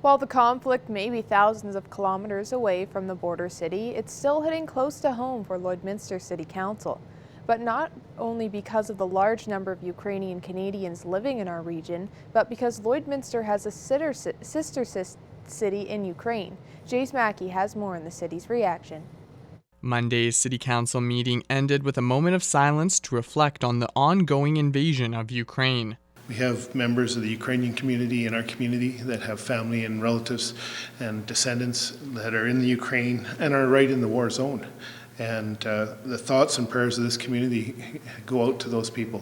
While the conflict may be thousands of kilometers away from the border city, it's still hitting close to home for Lloydminster City Council. But not only because of the large number of Ukrainian Canadians living in our region, but because Lloydminster has a sister city in Ukraine. Jace Mackey has more in the city's reaction. Monday's City Council meeting ended with a moment of silence to reflect on the ongoing invasion of Ukraine. We have members of the Ukrainian community in our community that have family and relatives and descendants that are in the Ukraine and are right in the war zone. And the thoughts and prayers of this community go out to those people.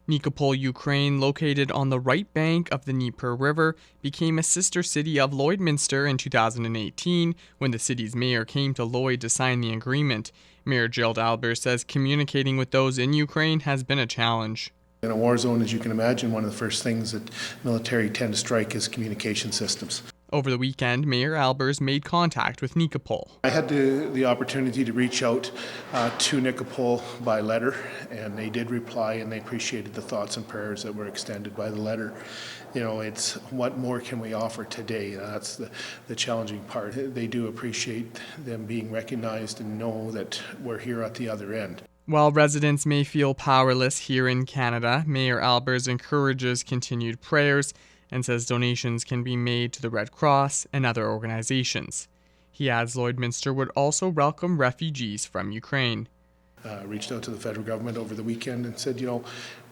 Nikopol, Ukraine, located on the right bank of the Dnieper River, became a sister city of Lloydminster in 2018 when the city's mayor came to Lloyd to sign the agreement. Mayor Gerald Albers says communicating with those in Ukraine has been a challenge. In a war zone, as you can imagine, one of the first things that military tend to strike is communication systems. Over the weekend, Mayor Albers made contact with Nikopol. I had the opportunity to reach out to Nikopol by letter, and they did reply, and they appreciated the thoughts and prayers that were extended by the letter. You know, it's what more can we offer today? That's the challenging part. They do appreciate them being recognized and know that we're here at the other end. While residents may feel powerless here in Canada, Mayor Albers encourages continued prayers and says donations can be made to the Red Cross and other organizations. He adds Lloydminster would also welcome refugees from Ukraine. Reached out to the federal government over the weekend and said, you know,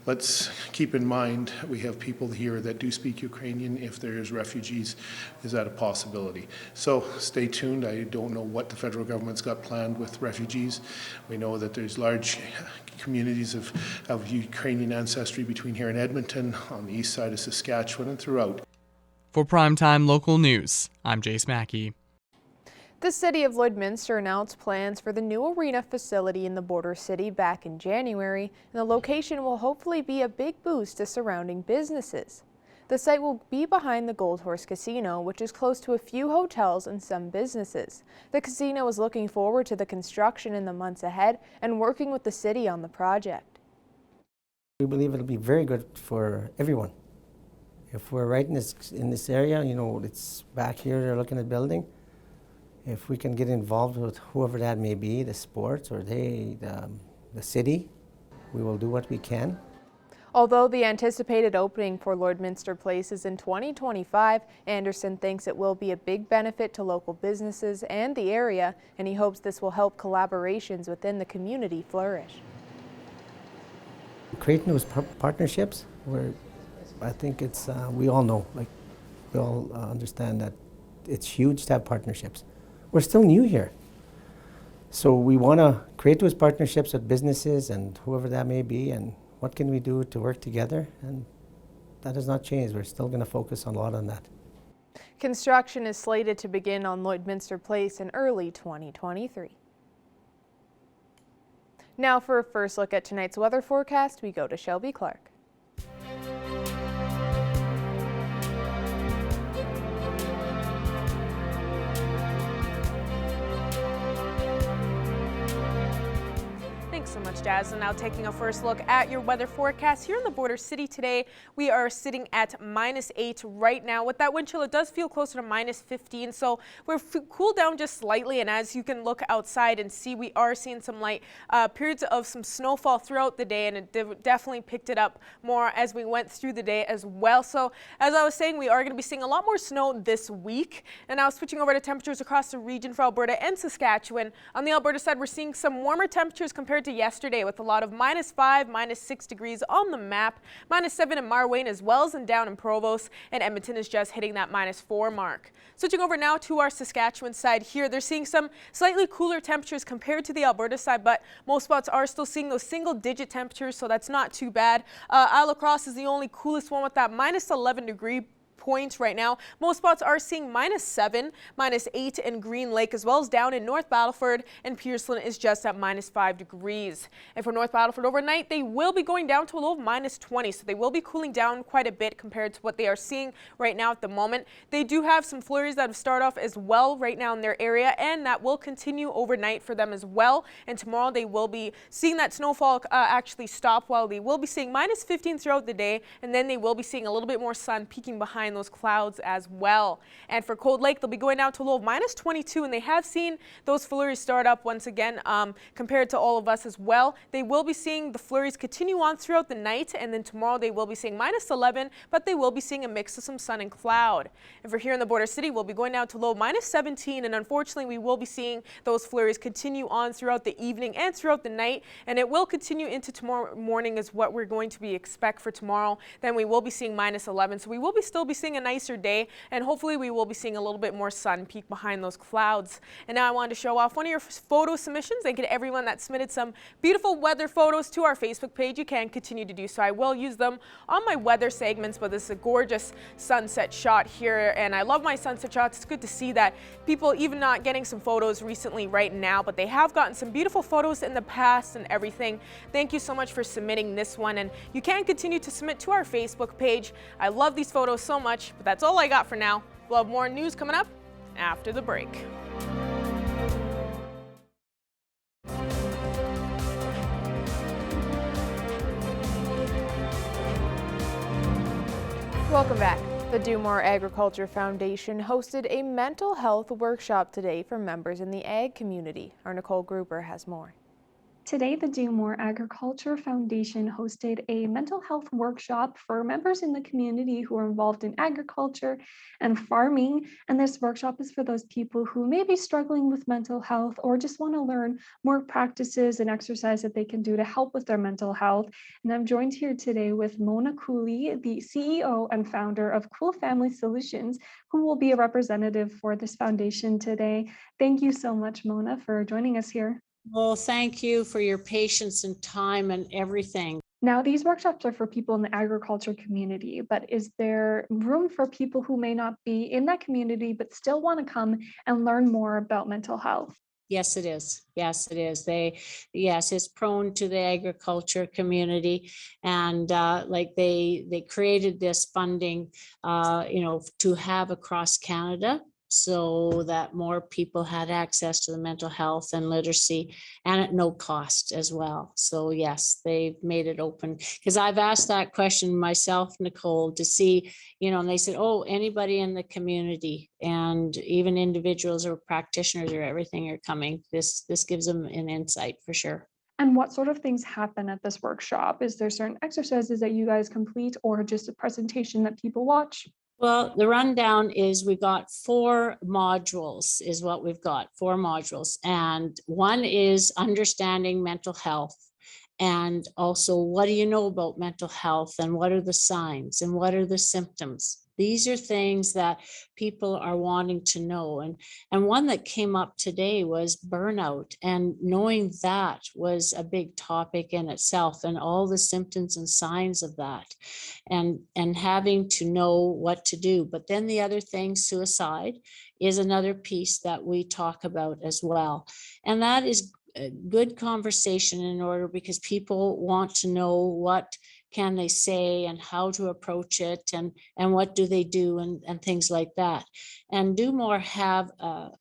let's keep in mind we have people here that do speak Ukrainian. If there's refugees, is that a possibility? So stay tuned. I don't know what the federal government's got planned with refugees. We know that there's large communities of Ukrainian ancestry between here and Edmonton, on the east side of Saskatchewan, and throughout. For Primetime Local News, I'm Jace Mackey. The city of Lloydminster announced plans for the new arena facility in the border city back in January, and the location will hopefully be a big boost to surrounding businesses. The site will be behind the Gold Horse Casino, which is close to a few hotels and some businesses. The casino is looking forward to the construction in the months ahead and working with the city on the project. We believe it'll be very good for everyone. If we're right in this area, you know, it's back here they're looking at building. If we can get involved with whoever that may be, the sports or the city, we will do what we can. Although the anticipated opening for Lloydminster Place is in 2025, Anderson thinks it will be a big benefit to local businesses and the area, and he hopes this will help collaborations within the community flourish. Creating those partnerships, I think it's, we all know, like we all understand that it's huge to have partnerships. We're still new here. So we want to create those partnerships with businesses and whoever that may be, and what can we do to work together? And that has not changed. We're still going to focus a lot on that. Construction is slated to begin on Lloydminster Place in early 2023. Now for a first look at tonight's weather forecast, we go to Shelby Clark. So much, Jazz. And now taking a first look at your weather forecast here in the border city today, we are sitting at -8 right now. With that wind chill, it does feel closer to -15, so we're cooled down just slightly. And as you can look outside and see, we are seeing some light periods of some snowfall throughout the day, and it definitely picked it up more as we went through the day as well. So as I was saying, we are going to be seeing a lot more snow this week. And now switching over to temperatures across the region for Alberta and Saskatchewan. On the Alberta side, we're seeing some warmer temperatures compared to yesterday, with a lot of -5, -6 degrees on the map, -7 in Marwayne as well as down in Provost, and Edmonton is just hitting that -4 mark. Switching over now to our Saskatchewan side here, they're seeing some slightly cooler temperatures compared to the Alberta side, but most spots are still seeing those single-digit temperatures, so that's not too bad. Isle Cross is the only coolest one with that -11 degree point right now. Most spots are seeing -7, -8 in Green Lake, as well as down in North Battleford, and Pearson is just at -5 degrees. And for North Battleford overnight, they will be going down to a low of -20, so they will be cooling down quite a bit compared to what they are seeing right now at the moment. They do have some flurries that have started off as well right now in their area, and that will continue overnight for them as well. And tomorrow they will be seeing that snowfall actually stop, while they will be seeing -15 throughout the day, and then they will be seeing a little bit more sun peeking behind those clouds as well. And for Cold Lake, they'll be going down to a low of -22, and they have seen those flurries start up once again compared to all of us as well. They will be seeing the flurries continue on throughout the night, and then tomorrow they will be seeing -11, but they will be seeing a mix of some sun and cloud. And for here in the border city, we'll be going down to low -17, and unfortunately we will be seeing those flurries continue on throughout the evening and throughout the night, and it will continue into tomorrow morning is what we're going to expect for tomorrow. Then we will be seeing -11, so we will still be seeing a nicer day, and hopefully we will be seeing a little bit more sun peek behind those clouds. And now I wanted to show off one of your photo submissions. Thank you to everyone that submitted some beautiful weather photos to our Facebook page. You can continue to do so. I will use them on my weather segments, but this is a gorgeous sunset shot here, and I love my sunset shots. It's good to see that people even not getting some photos recently right now, but they have gotten some beautiful photos in the past and everything. Thank you so much for submitting this one, and you can continue to submit to our Facebook page. I love these photos so much, but that's all I got for now. We'll have more news coming up after the break. Welcome back. The Do More Agriculture Foundation hosted a mental health workshop today for members in the ag community. Our Nicole Gruber has more. Today, the Do More Agriculture Foundation hosted a mental health workshop for members in the community who are involved in agriculture and farming. And this workshop is for those people who may be struggling with mental health or just want to learn more practices and exercise that they can do to help with their mental health. And I'm joined here today with Mona Cooley, the CEO and founder of Cool Family Solutions, who will be a representative for this foundation today. Thank you so much, Mona, for joining us here. Well, thank you for your patience and time and everything. Now, these workshops are for people in the agriculture community, but is there room for people who may not be in that community but still want to come and learn more about mental health? Yes, it is. Yes, it is. It's prone to the agriculture community, and they created this funding, to have across Canada, so that more people had access to the mental health and literacy, and at no cost as well. So yes, they've made it open, because I've asked that question myself, Nicole, to see, and they said, oh, anybody in the community, and even individuals or practitioners or everything are coming. This gives them an insight for sure. And what sort of things happen at this workshop? Is there certain exercises that you guys complete, or just a presentation that people watch? Well, the rundown is we got 4 modules is what we've got, 4 modules. And one is understanding mental health. And also, what do you know about mental health, and what are the signs and what are the symptoms? These are things that people are wanting to know. And one that came up today was burnout, and knowing that was a big topic in itself, and all the symptoms and signs of that, and having to know what to do. But then the other thing, suicide, is another piece that we talk about as well. And that is a good conversation in order, because people want to know what can they say and how to approach it, and what do they do, and things like that. And Do More have a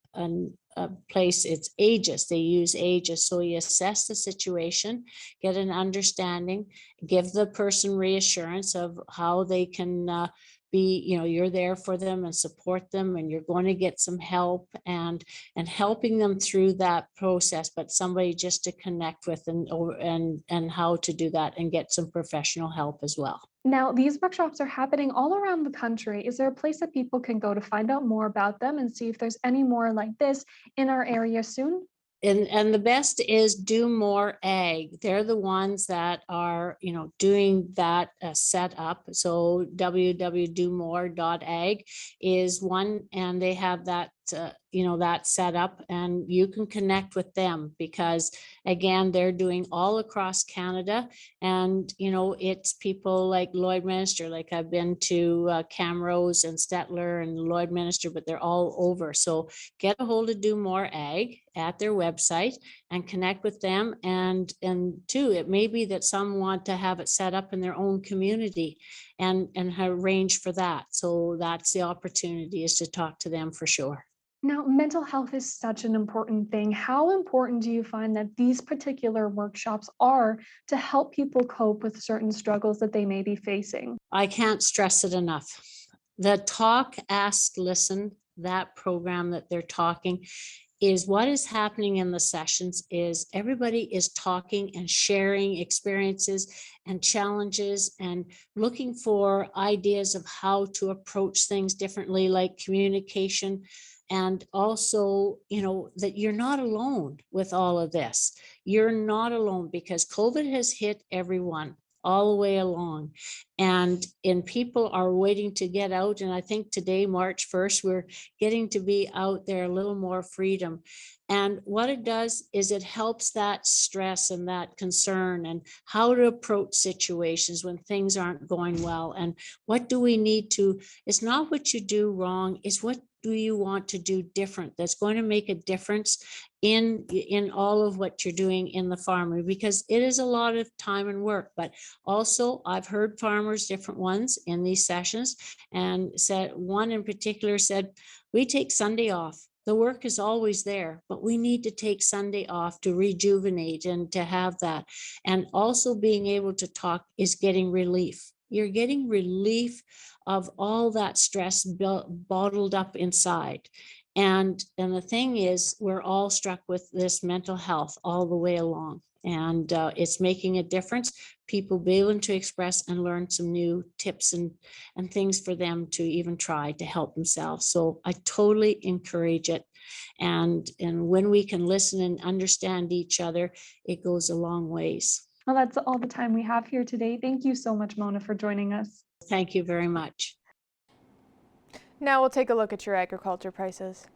place, it's AGES, they use AGES. So you assess the situation, get an understanding, give the person reassurance of how they can be, you're there for them and support them, and you're going to get some help, and helping them through that process, but somebody just to connect with, and how to do that and get some professional help as well. Now, these workshops are happening all around the country. Is there a place that people can go to find out more about them and see if there's any more like this in our area soon? And the best is Do More Ag. They're the ones that are, doing that setup. So www.domore.ag is one, and they have that, that set up, and you can connect with them, because again, they're doing all across Canada, and it's people like Lloydminster, like I've been to Camrose and Stetler and Lloydminster, but they're all over. So get a hold of Do More Ag at their website and connect with them. And two, it may be that some want to have it set up in their own community, and arrange for that. So that's the opportunity, is to talk to them for sure. Now, mental health is such an important thing. How important do you find that these particular workshops are to help people cope with certain struggles that they may be facing? I can't stress it enough. The Talk, Ask, Listen, that program that they're talking, is what is happening in the sessions is everybody is talking and sharing experiences and challenges and looking for ideas of how to approach things differently, like communication. And also, that you're not alone with all of this. You're not alone, because COVID has hit everyone all the way along. And people are waiting to get out. And I think today, March 1st, we're getting to be out there a little more freedom. And what it does is it helps that stress and that concern and how to approach situations when things aren't going well. And what do we need to, it's not what you do wrong, it's what do you want to do different that's going to make a difference in all of what you're doing in the farming, because it is a lot of time and work. But also I've heard farmers, different ones in these sessions, and said, one in particular said, we take Sunday off. The work is always there, but we need to take Sunday off to rejuvenate and to have that. And also being able to talk is getting relief. You're getting relief of all that stress bottled up inside. And the thing is, we're all struck with this mental health all the way along. And it's making a difference. People be able to express and learn some new tips and things for them to even try to help themselves. So I totally encourage it. And when we can listen and understand each other, it goes a long ways. Well, that's all the time we have here today. Thank you so much, Mona, for joining us. Thank you very much. Now we'll take a look at your agriculture prices.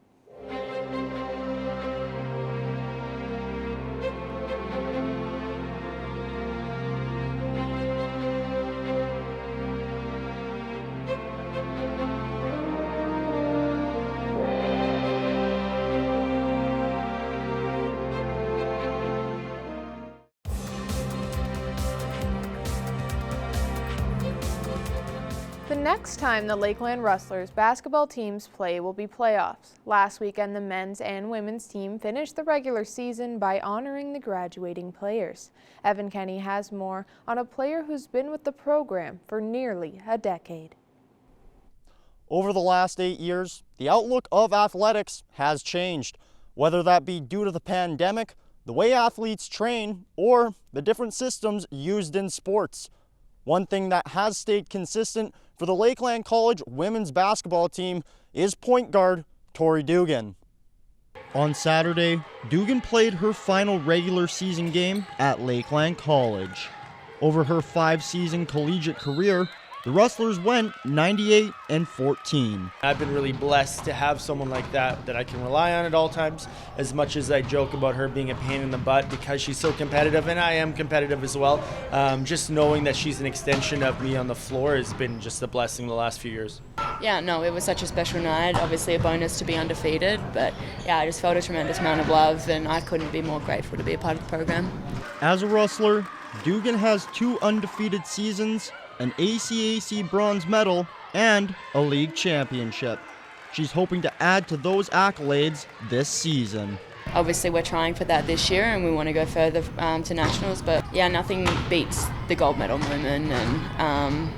The next time the Lakeland Rustlers basketball teams play will be playoffs. Last weekend, the men's and women's team finished the regular season by honoring the graduating players. Evan Kenny has more on a player who's been with the program for nearly a decade. Over the last 8 years, the outlook of athletics has changed, whether that be due to the pandemic, the way athletes train, or the different systems used in sports. One thing that has stayed consistent for the Lakeland College women's basketball team is point guard Torrey Dugan. On Saturday, Dugan played her final regular season game at Lakeland College. Over her 5-season collegiate career, the Rustlers went 98-14. I've been really blessed to have someone like that I can rely on at all times. As much as I joke about her being a pain in the butt because she's so competitive, and I am competitive as well, just knowing that she's an extension of me on the floor has been just a blessing the last few years. Yeah, no, it was such a special night. Obviously a bonus to be undefeated, but yeah, I just felt a tremendous amount of love, and I couldn't be more grateful to be a part of the program. As a Rustler, Dugan has 2 undefeated seasons, an ACAC bronze medal, and a league championship. She's hoping to add to those accolades this season. Obviously we're trying for that this year, and we want to go further to nationals, but yeah, nothing beats the gold medal moment, and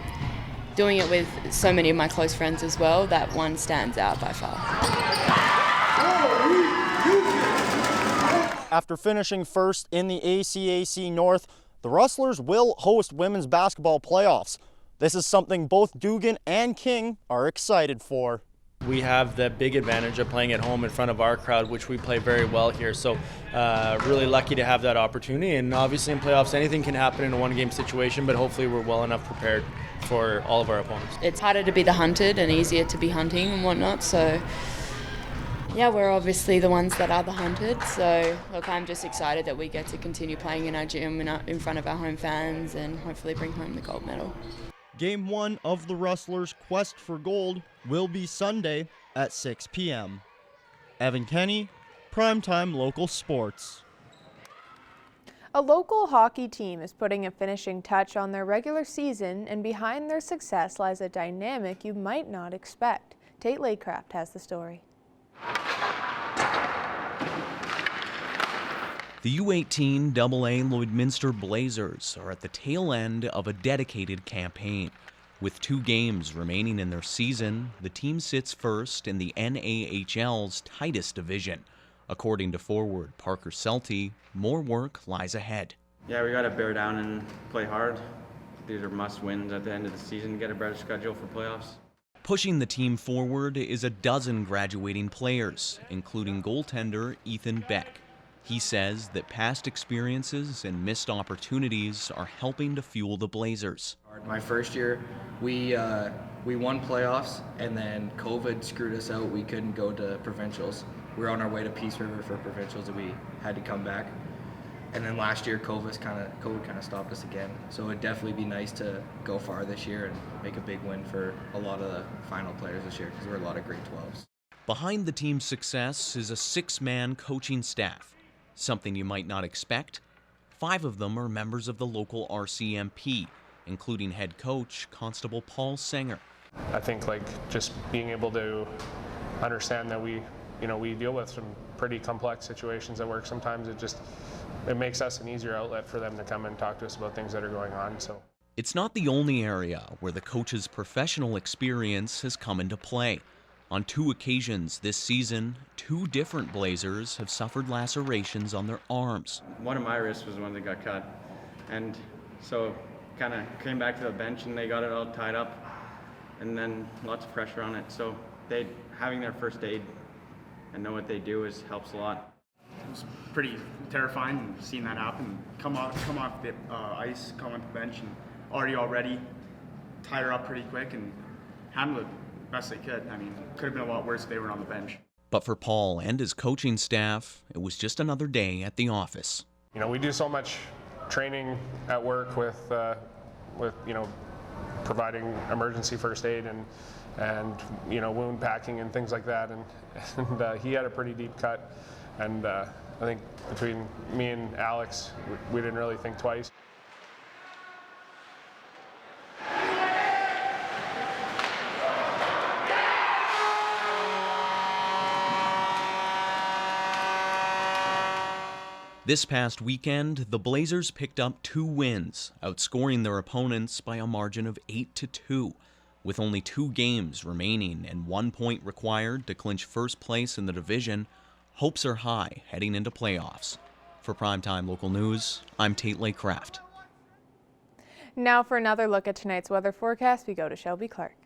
doing it with so many of my close friends as well, that one stands out by far. After finishing first in the ACAC North, the Rustlers will host women's basketball playoffs. This is something both Dugan and King are excited for. We have the big advantage of playing at home in front of our crowd, which we play very well here. So really lucky to have that opportunity. And obviously in playoffs, anything can happen in a one-game situation, but hopefully we're well enough prepared for all of our opponents. It's harder to be the hunted and easier to be hunting and whatnot, so yeah, we're obviously the ones that are the hunted. So look, I'm just excited that we get to continue playing in our gym in front of our home fans and hopefully bring home the gold medal. Game 1 of the Rustlers' quest for gold will be Sunday at 6 p.m. Evan Kenny, Primetime Local Sports. A local hockey team is putting a finishing touch on their regular season, and behind their success lies a dynamic you might not expect. Tate Laycraft has the story. The U18 AA Lloydminster Blazers are at the tail end of a dedicated campaign. With 2 games remaining in their season, the team sits first in the NAHL's tightest division. According to forward Parker Selty, more work lies ahead. Yeah, we got to bear down and play hard. These are must-wins at the end of the season, get a better schedule for playoffs. Pushing the team forward is a dozen graduating players, including goaltender Ethan Beck. He says that past experiences and missed opportunities are helping to fuel the Blazers. My first year, we won playoffs, and then COVID screwed us out. We couldn't go to provincials. We were on our way to Peace River for provincials, and we had to come back. And then last year, COVID kind of stopped us again. So it'd definitely be nice to go far this year and make a big win for a lot of the final players this year, because we're a lot of grade 12s. Behind the team's success is a 6-man coaching staff. Something you might not expect. 5 of them are members of the local RCMP, including head coach Constable Paul Sanger. I think just being able to understand that we deal with some pretty complex situations at work. Sometimes it makes us an easier outlet for them to come and talk to us about things that are going on. So it's not the only area where the coach's professional experience has come into play. On 2 occasions this season, 2 different Blazers have suffered lacerations on their arms. One of my wrists was the one that got cut, and so kind of came back to the bench and they got it all tied up, and then lots of pressure on it. So having their first aid and know what they do helps a lot. It was pretty terrifying seeing that happen. Come off the ice, come on the bench, and already tie her up pretty quick and handle it best they could. I mean, could have been a lot worse if they were on the bench. But for Paul and his coaching staff, it was just another day at the office. we do so much training at work with providing emergency first aid and wound packing and things like that. And he had a pretty deep cut, and I think between me and Alex, we didn't really think twice. This past weekend, the Blazers picked up 2 wins, outscoring their opponents by a margin of 8-2. With only 2 games remaining and 1 point required to clinch first place in the division, hopes are high heading into playoffs. For Primetime Local News, I'm Tate Laycraft. Now for another look at tonight's weather forecast, we go to Shelby Clark.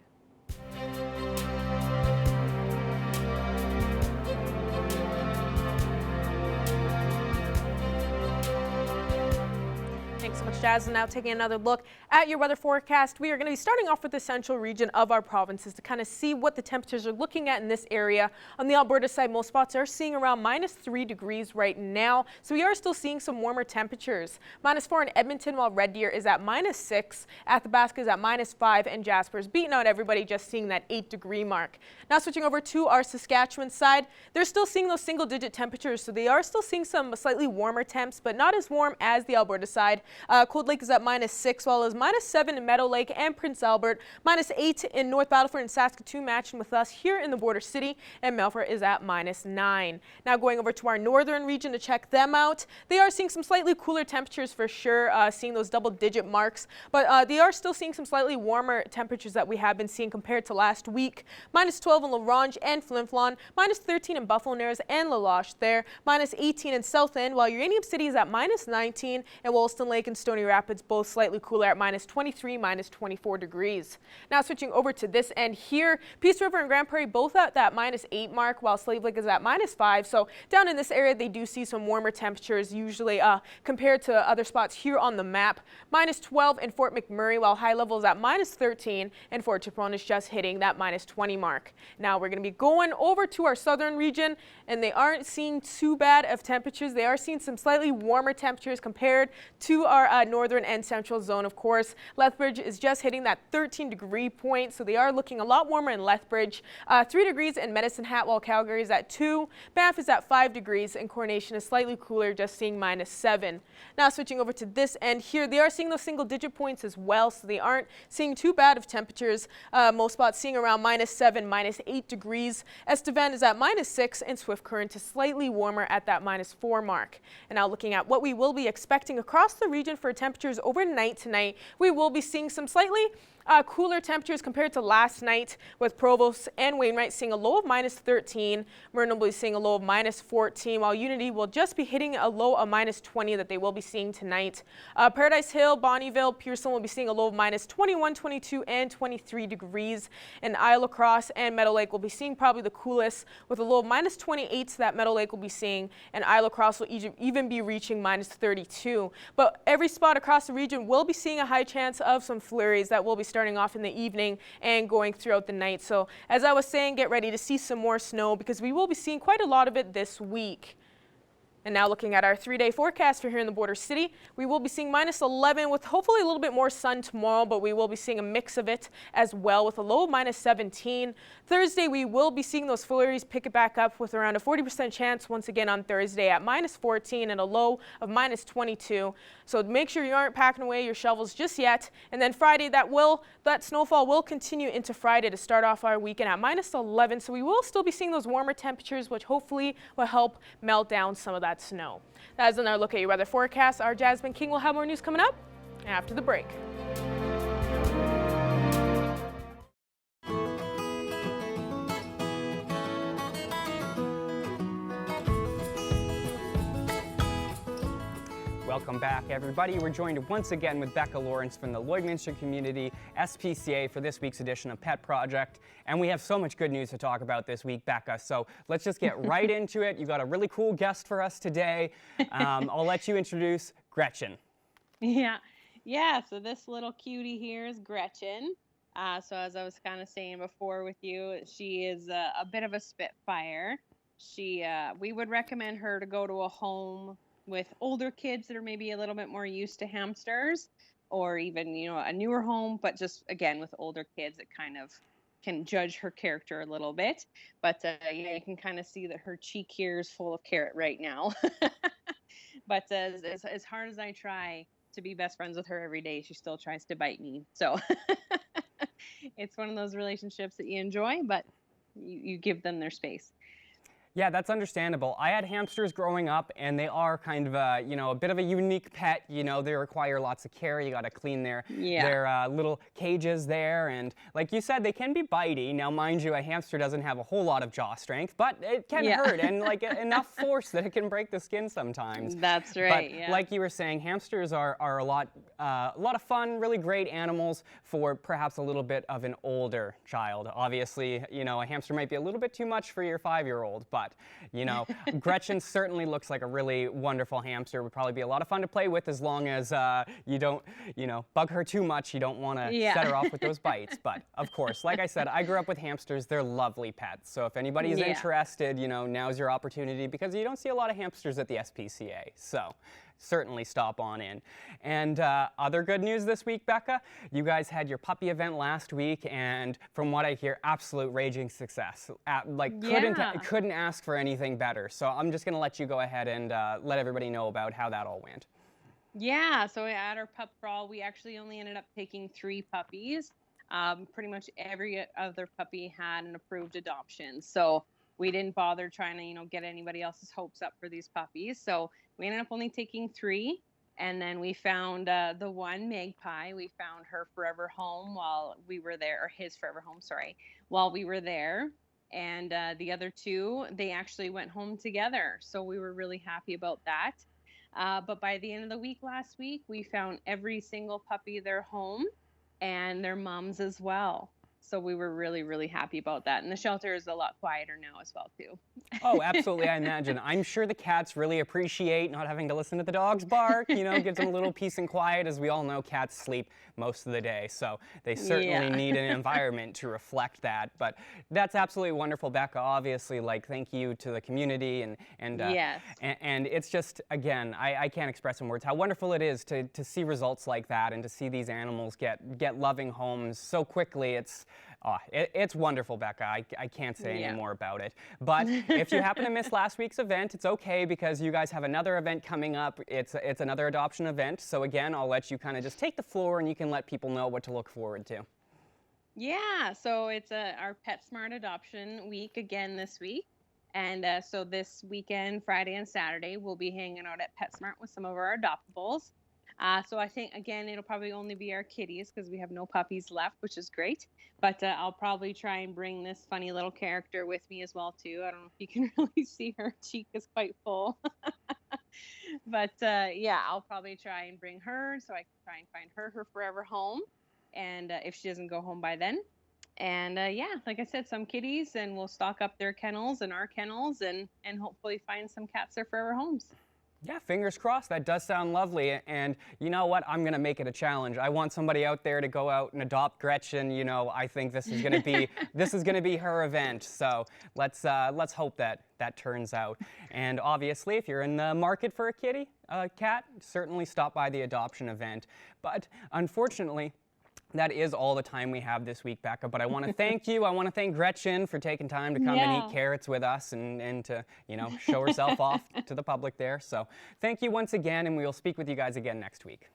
Thanks so much, Jazz. And now taking another look at your weather forecast, we are going to be starting off with the central region of our provinces to kind of see what the temperatures are looking at in this area. On the Alberta side, most spots are seeing around -3 degrees right now, so we are still seeing some warmer temperatures. -4 in Edmonton, while Red Deer is at -6, Athabasca is at -5, and Jasper's beating out everybody, just seeing that 8-degree mark. Now switching over to our Saskatchewan side, they're still seeing those single-digit temperatures, so they are still seeing some slightly warmer temps, but not as warm as the Alberta side. Cold Lake is at -6, while as -7 in Meadow Lake and Prince Albert, -8 in North Battleford and Saskatoon, matching with us here in the border city, and Melfort is at -9. Now going over to our northern region to check them out, they are seeing some slightly cooler temperatures for sure, seeing those double-digit marks, but they are still seeing some slightly warmer temperatures that we have been seeing compared to last week. -12 in La Ronge and Flin Flon, -13 in Buffalo Narrows and La Loche there, -18 in South End, while Uranium City is at -19, and Wollaston Lake and Stony Rapids both slightly cooler at -23, -24 degrees. Now switching over to this end here, Peace River and Grand Prairie both at that -8 mark, while Slave Lake is at -5. So down in this area, they do see some warmer temperatures usually compared to other spots here on the map. -12 in Fort McMurray, while High Level is at -13, and Fort Tipperone is just hitting that -20 mark. Now we're going to be going over to our southern region, and they aren't seeing too bad of temperatures. They are seeing some slightly warmer temperatures compared to our northern and central zone, of course. Lethbridge is just hitting that 13-degree point, so they are looking a lot warmer in Lethbridge. 3 degrees in Medicine Hat, while Calgary is at 2. Banff is at 5 degrees, and Coronation is slightly cooler, just seeing -7. Now switching over to this end here, they are seeing those single-digit points as well, so they aren't seeing too bad of temperatures. Most spots seeing around -7, -8 degrees. Estevan is at -6, and Swift Current is slightly warmer at that -4 mark. And now looking at what we will be expecting across the region for temperatures overnight tonight, we will be seeing some slightly Cooler temperatures compared to last night, with Provost and Wainwright seeing a low of -13, Myrtle will be seeing a low of -14, while Unity will just be hitting a low of -20 that they will be seeing tonight. Paradise Hill, Bonnyville, Pearson will be seeing a low of -21, 22, and 23 degrees. And Isle La Crosse and Meadow Lake will be seeing probably the coolest, with a low of -28 that Meadow Lake will be seeing, and Isle La Crosse will even be reaching -32. But every spot across the region will be seeing a high chance of some flurries that will be starting off in the evening and going throughout the night. So as I was saying, get ready to see some more snow because we will be seeing quite a lot of it this week. And now looking at our 3-day forecast for here in the Border City, we will be seeing -11 with hopefully a little bit more sun tomorrow, but we will be seeing a mix of it as well with a low of -17. Thursday, we will be seeing those flurries pick it back up with around a 40% chance once again on Thursday at -14 and a low of -22. So make sure you aren't packing away your shovels just yet. And then Friday, that snowfall will continue into Friday to start off our weekend at -11. So we will still be seeing those warmer temperatures, which hopefully will help melt down some of that snow. That is another look at your weather forecast. Our Jasmine King will have more news coming up after the break. Welcome back, everybody. We're joined once again with Becca Lawrence from the Lloydminster Community SPCA for this week's edition of Pet Project. And we have so much good news to talk about this week, Becca. So let's just get right into it. You got a really cool guest for us today. I'll let you introduce Gretchen. Yeah. So this little cutie here is Gretchen. So as I was kind of saying before with you, she is a bit of a spitfire. We would recommend her to go to a home with older kids that are maybe a little bit more used to hamsters, or even, a newer home, but just again with older kids, it kind of can judge her character a little bit. But you can kind of see that her cheek here is full of carrot right now. But as hard as I try to be best friends with her every day, she still tries to bite me. So it's one of those relationships that you enjoy, but you give them their space. Yeah, that's understandable. I had hamsters growing up, and they are kind of a bit of a unique pet. They require lots of care. You got to clean their little cages there, and like you said, they can be bitey. Now, mind you, a hamster doesn't have a whole lot of jaw strength, but it can hurt, and enough force that it can break the skin sometimes. That's right. But like you were saying, hamsters are a lot of fun, really great animals for perhaps a little bit of an older child. Obviously, a hamster might be a little bit too much for your 5-year-old, but Gretchen certainly looks like a really wonderful hamster. Would probably be a lot of fun to play with as long as you don't, bug her too much. You don't want to set her off with those bites. But of course, like I said, I grew up with hamsters. They're lovely pets. So if anybody is interested, now's your opportunity because you don't see a lot of hamsters at the SPCA. So certainly stop on in. And other good news this week, Becca, you guys had your puppy event last week, and from what I hear, absolute raging success. Couldn't ask for anything better. So I'm just going to let you go ahead and let everybody know about how that all went. Yeah, so at our pup crawl, we actually only ended up taking 3 puppies. Pretty much every other puppy had an approved adoption. So we didn't bother trying to, get anybody else's hopes up for these puppies. So we ended up only taking 3. And then we found the one Magpie. We found her forever home while we were there, or his forever home, while we were there. And the other 2, they actually went home together. So we were really happy about that. But by the end of the week last week, we found every single puppy their home and their moms as well. So we were really, really happy about that. And the shelter is a lot quieter now as well, too. Oh, absolutely, I imagine. I'm sure the cats really appreciate not having to listen to the dogs bark, gives them a little peace and quiet. As we all know, cats sleep most of the day, so they certainly need an environment to reflect that. But that's absolutely wonderful, Becca. Obviously, thank you to the community, and it's just, again, I can't express in words how wonderful it is to see results like that and to see these animals get loving homes so quickly. It's wonderful, Becca. I can't say any more about it. But if you happen to miss last week's event, it's okay because you guys have another event coming up. It's another adoption event. So again, I'll let you kind of just take the floor and you can let people know what to look forward to. Yeah, so it's our Petsmart adoption week again this week. And so this weekend, Friday and Saturday, we'll be hanging out at Petsmart with some of our adoptables. So I think, again, it'll probably only be our kitties because we have no puppies left, which is great. But I'll probably try and bring this funny little character with me as well, too. I don't know if you can really see her cheek is quite full. But yeah, I'll probably try and bring her so I can try and find her forever home. And if she doesn't go home by then. And yeah, like I said, some kitties, and we'll stock up their kennels and our kennels, and hopefully find some cats their forever homes. Yeah, fingers crossed. That does sound lovely. And you know what? I'm going to make it a challenge. I want somebody out there to go out and adopt Gretchen. You know, I think this is going to be this is going to be her event. So let's hope that turns out. And obviously, if you're in the market for a cat, certainly stop by the adoption event. But unfortunately, that is all the time we have this week, Becca, but I want to thank you. I want to thank Gretchen for taking time to come and eat carrots with us and to, you know, show herself off to the public there. So thank you once again, and we will speak with you guys again next week.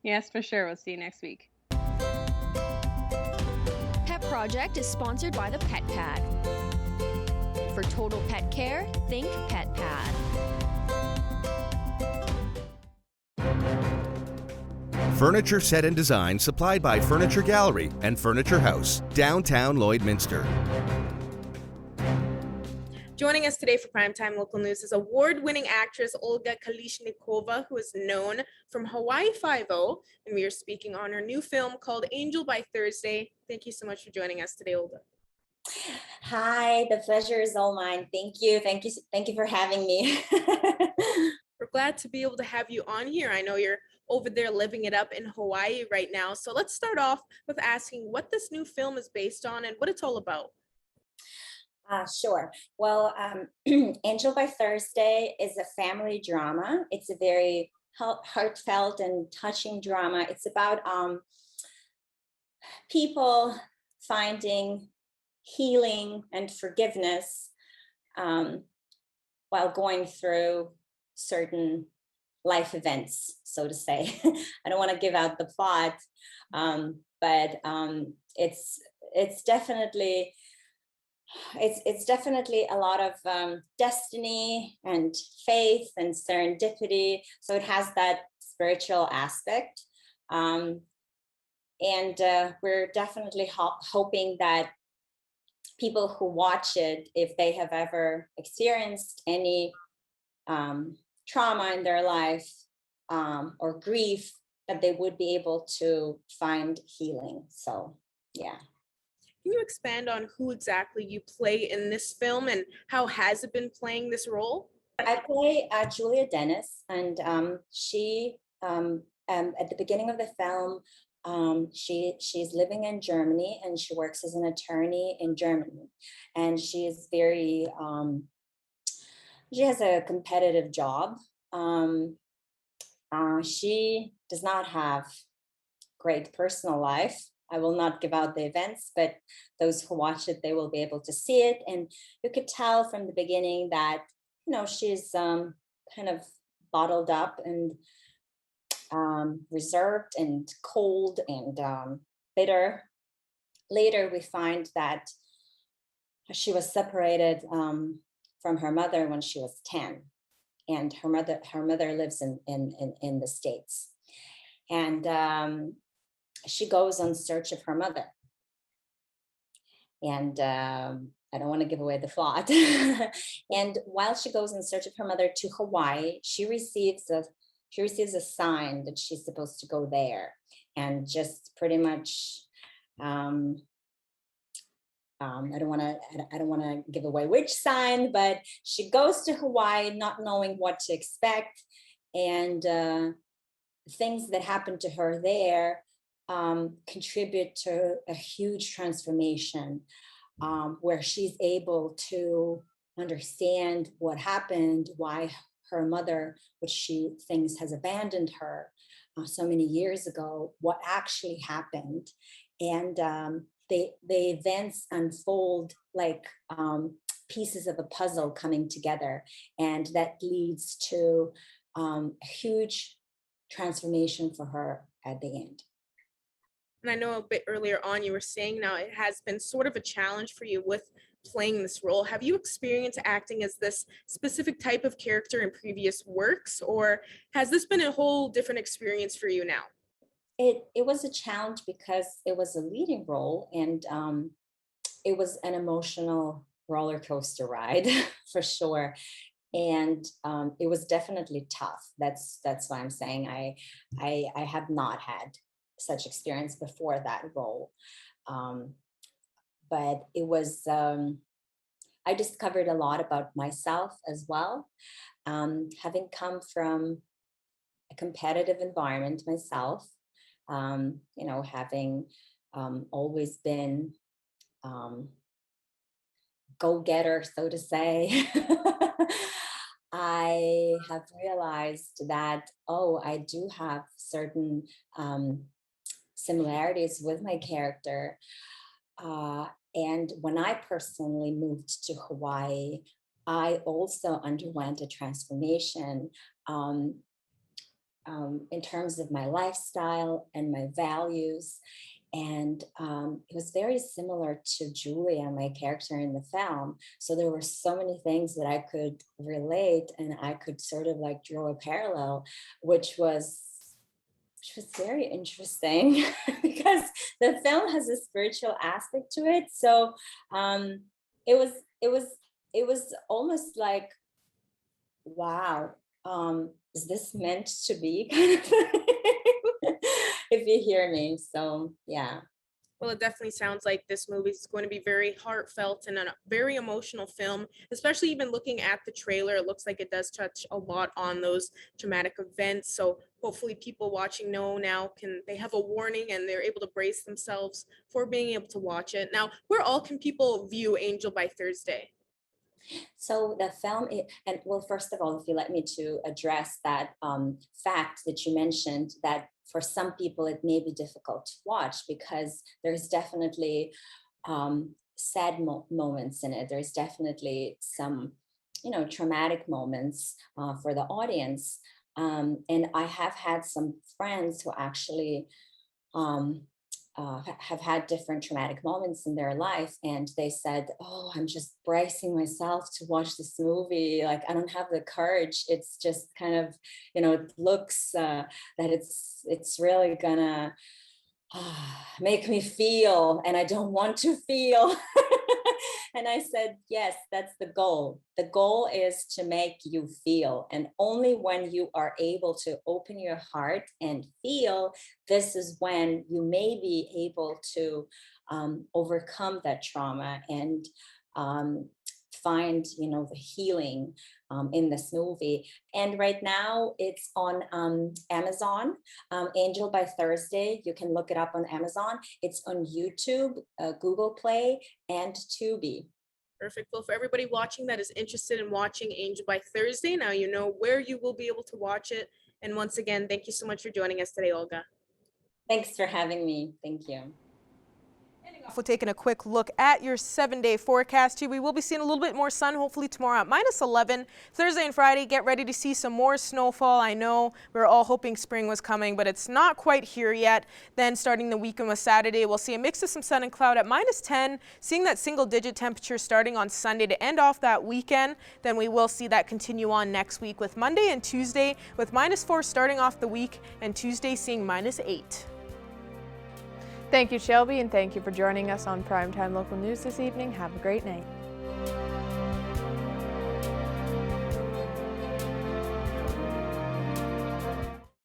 Yes, for sure. We'll see you next week. Pet Project is sponsored by the Pet Pad. For total pet care, think Pet Pad. Furniture set and design supplied by Furniture Gallery and Furniture House, downtown Lloydminster. Joining us today for Primetime Local News is award-winning actress Olga Kalishnikova, who is known from Hawaii Five-0, and we are speaking on her new film called Angel by Thursday. Thank you so much for joining us today, Olga. Hi, the pleasure is all mine. Thank you for having me. We're glad to be able to have you on here. I know you're over there living it up in Hawaii right now. So let's start off with asking what this new film is based on and what it's all about. Sure. Well, Angel by Thursday is a family drama. It's a very heartfelt and touching drama. It's about people finding healing and forgiveness while going through certain life events, so to say. I don't want to give out the plot, but it's definitely a lot of destiny and faith and serendipity. So it has that spiritual aspect, and we're definitely hoping that people who watch it, if they have ever experienced any trauma in their life or grief, that they would be able to find healing. So, yeah. Can you expand on who exactly you play in this film and how has it been playing this role? I play Julia Dennis, and she, at the beginning of the film, she's living in Germany and she works as an attorney in Germany. And she is very, she has a competitive job. She does not have great personal life. I will not give out the events, but those who watch it, they will be able to see it. And you could tell from the beginning that, you know, she's kind of bottled up and reserved and cold and bitter. Later, we find that she was separated from her mother when she was 10, and her mother lives in the States, and she goes on search of her mother. And I don't want to give away the plot. And while she goes in search of her mother to Hawaii, she receives a sign that she's supposed to go there, and just pretty much. I don't want to give away which sign, but she goes to Hawaii not knowing what to expect, and things that happen to her there contribute to a huge transformation, where she's able to understand what happened, why her mother, which she thinks has abandoned her so many years ago, what actually happened. And the events unfold like pieces of a puzzle coming together, and that leads to a huge transformation for her at the end. And I know a bit earlier on you were saying now it has been sort of a challenge for you with playing this role. Have you experienced acting as this specific type of character in previous works, or has this been a whole different experience for you now? It was a challenge because it was a leading role, and it was an emotional roller coaster ride for sure. And it was definitely tough. That's why I'm saying I have not had such experience before that role. But it was I discovered a lot about myself as well. Having come from a competitive environment myself, having always been go-getter, so to say, I have realized that, I do have certain similarities with my character. And when I personally moved to Hawaii, I also underwent a transformation in terms of my lifestyle and my values. And it was very similar to Julia, my character in the film. So there were so many things that I could relate, and I could sort of like draw a parallel, which was very interesting because the film has a spiritual aspect to it. So it was almost like, wow, is this meant to be kind of thing? If you hear me. So yeah. Well, it definitely sounds like this movie is going to be very heartfelt and a very emotional film, especially even looking at the trailer. It looks like it does touch a lot on those traumatic events. So hopefully people watching know now they have a warning and they're able to brace themselves for being able to watch it. Now, where all can people view Angel by Thursday? So the film, and well, first of all, if you let me to address that fact that you mentioned, that for some people it may be difficult to watch because there's definitely sad moments in it. There's definitely some, traumatic moments for the audience. And I have had some friends who actually have had different traumatic moments in their life, and they said, I'm just bracing myself to watch this movie, like I don't have the courage. It's just kind of, it looks that it's really gonna make me feel, and I don't want to feel. And I said, yes, that's the goal. The goal is to make you feel. And only when you are able to open your heart and feel, this is when you may be able to overcome that trauma and find, the healing in this movie. And right now it's on Amazon, Angel by Thursday. You can look it up on Amazon. It's on YouTube, Google Play, and Tubi. Perfect. Well, for everybody watching that is interested in watching Angel by Thursday, now you know where you will be able to watch it. And once again, thank you so much for joining us today, Olga. Thanks for having me. Thank you. We're taking a quick look at your 7-day forecast here. We will be seeing a little bit more sun, hopefully tomorrow at -11. Thursday and Friday, get ready to see some more snowfall. I know we were all hoping spring was coming, but it's not quite here yet. Then starting the weekend with Saturday, we'll see a mix of some sun and cloud at -10, seeing that single-digit temperature starting on Sunday to end off that weekend. Then we will see that continue on next week with Monday and Tuesday with -4 starting off the week, and Tuesday seeing -8. Thank you, Shelby, and thank you for joining us on Primetime Local News this evening. Have a great night.